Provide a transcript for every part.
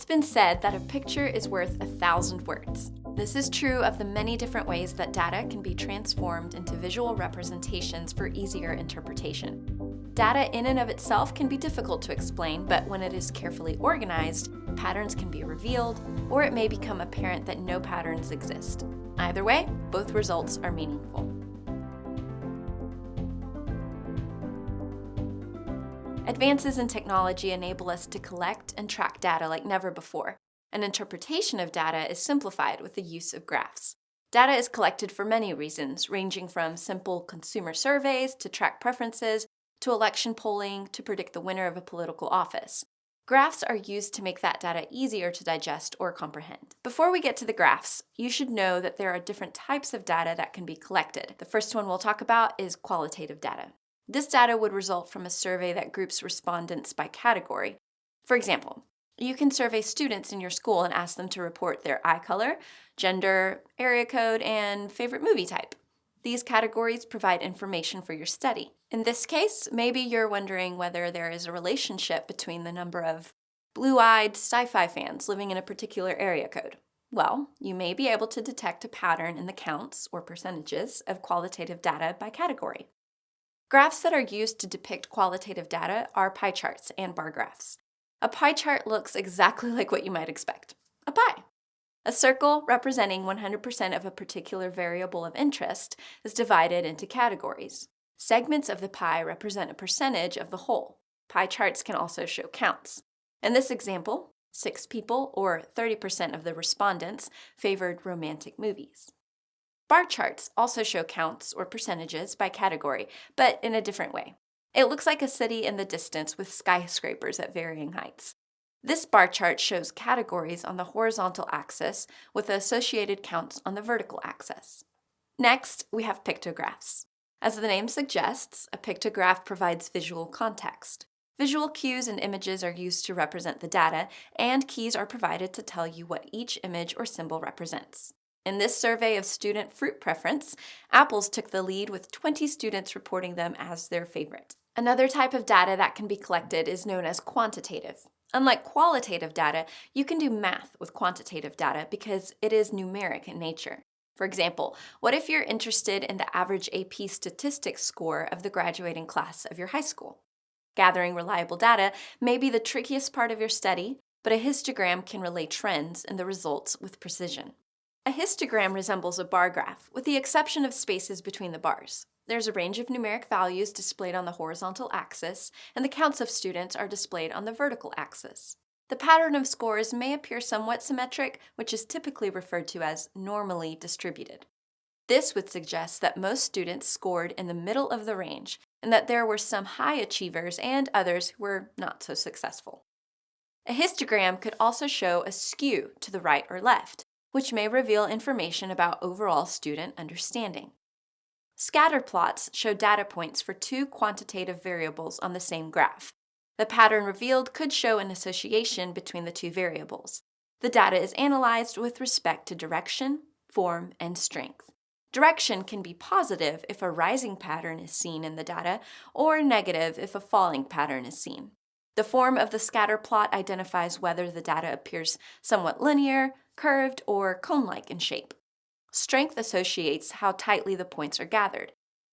It's been said that a picture is worth 1,000 words. This is true of the many different ways that data can be transformed into visual representations for easier interpretation. Data in and of itself can be difficult to explain, but when it is carefully organized, patterns can be revealed, or it may become apparent that no patterns exist. Either way, both results are meaningful. Advances in technology enable us to collect and track data like never before. An interpretation of data is simplified with the use of graphs. Data is collected for many reasons, ranging from simple consumer surveys to track preferences, to election polling to predict the winner of a political office. Graphs are used to make that data easier to digest or comprehend. Before we get to the graphs, you should know that there are different types of data that can be collected. The first one we'll talk about is qualitative data. This data would result from a survey that groups respondents by category. For example, you can survey students in your school and ask them to report their eye color, gender, area code, and favorite movie type. These categories provide information for your study. In this case, maybe you're wondering whether there is a relationship between the number of blue-eyed sci-fi fans living in a particular area code. Well, you may be able to detect a pattern in the counts, or percentages, of qualitative data by category. Graphs that are used to depict qualitative data are pie charts and bar graphs. A pie chart looks exactly like what you might expect, a pie. A circle representing 100% of a particular variable of interest is divided into categories. Segments of the pie represent a percentage of the whole. Pie charts can also show counts. In this example, 6 people, or 30% of the respondents, favored romantic movies. Bar charts also show counts or percentages by category, but in a different way. It looks like a city in the distance with skyscrapers at varying heights. This bar chart shows categories on the horizontal axis with the associated counts on the vertical axis. Next, we have pictographs. As the name suggests, a pictograph provides visual context. Visual cues and images are used to represent the data, and keys are provided to tell you what each image or symbol represents. In this survey of student fruit preference, apples took the lead with 20 students reporting them as their favorite. Another type of data that can be collected is known as quantitative. Unlike qualitative data, you can do math with quantitative data because it is numeric in nature. For example, what if you're interested in the average AP statistics score of the graduating class of your high school? Gathering reliable data may be the trickiest part of your study, but a histogram can relay trends in the results with precision. A histogram resembles a bar graph, with the exception of spaces between the bars. There's a range of numeric values displayed on the horizontal axis, and the counts of students are displayed on the vertical axis. The pattern of scores may appear somewhat symmetric, which is typically referred to as normally distributed. This would suggest that most students scored in the middle of the range, and that there were some high achievers and others who were not so successful. A histogram could also show a skew to the right or left, which may reveal information about overall student understanding. Scatter plots show data points for 2 quantitative variables on the same graph. The pattern revealed could show an association between the 2 variables. The data is analyzed with respect to direction, form, and strength. Direction can be positive if a rising pattern is seen in the data, or negative if a falling pattern is seen. The form of the scatter plot identifies whether the data appears somewhat linear, curved, or cone-like in shape. Strength associates how tightly the points are gathered.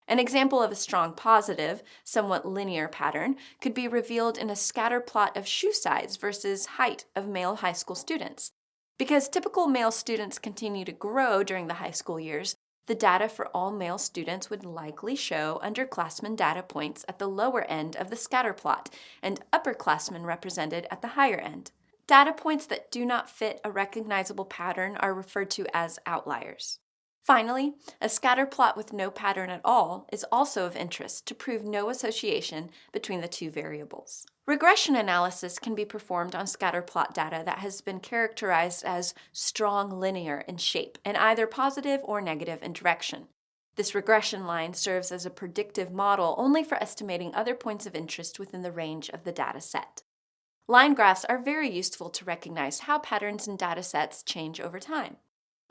An example of a strong positive, somewhat linear pattern could be revealed in a scatter plot of shoe size versus height of male high school students. Because typical male students continue to grow during the high school years, the data for all male students would likely show underclassmen data points at the lower end of the scatter plot and upperclassmen represented at the higher end. Data points that do not fit a recognizable pattern are referred to as outliers. Finally, a scatter plot with no pattern at all is also of interest to prove no association between the 2 variables. Regression analysis can be performed on scatter plot data that has been characterized as strong linear in shape and either positive or negative in direction. This regression line serves as a predictive model only for estimating other points of interest within the range of the data set. Line graphs are very useful to recognize how patterns in data sets change over time.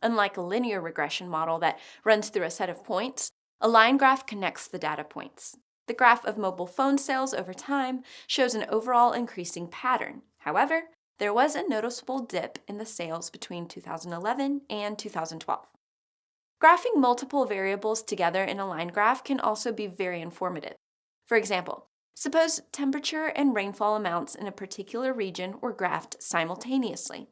Unlike a linear regression model that runs through a set of points, a line graph connects the data points. The graph of mobile phone sales over time shows an overall increasing pattern. However, There was a noticeable dip in the sales between 2011 and 2012. Graphing multiple variables together in a line graph can also be very informative. For example, suppose temperature and rainfall amounts in a particular region were graphed simultaneously.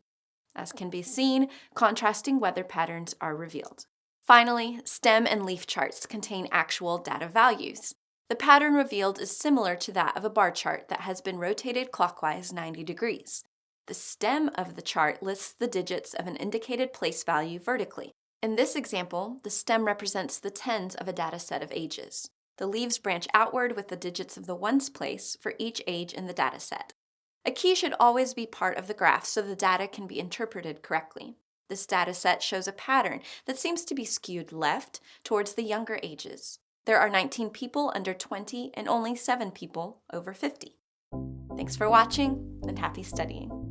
As can be seen, contrasting weather patterns are revealed. Finally, stem and leaf charts contain actual data values. The pattern revealed is similar to that of a bar chart that has been rotated clockwise 90 degrees. The stem of the chart lists the digits of an indicated place value vertically. In this example, the stem represents the tens of a data set of ages. The leaves branch outward with the digits of the ones place for each age in the data set. A key should always be part of the graph so the data can be interpreted correctly. This data set shows a pattern that seems to be skewed left towards the younger ages. There are 19 people under 20 and only 7 people over 50. Thanks for watching and happy studying.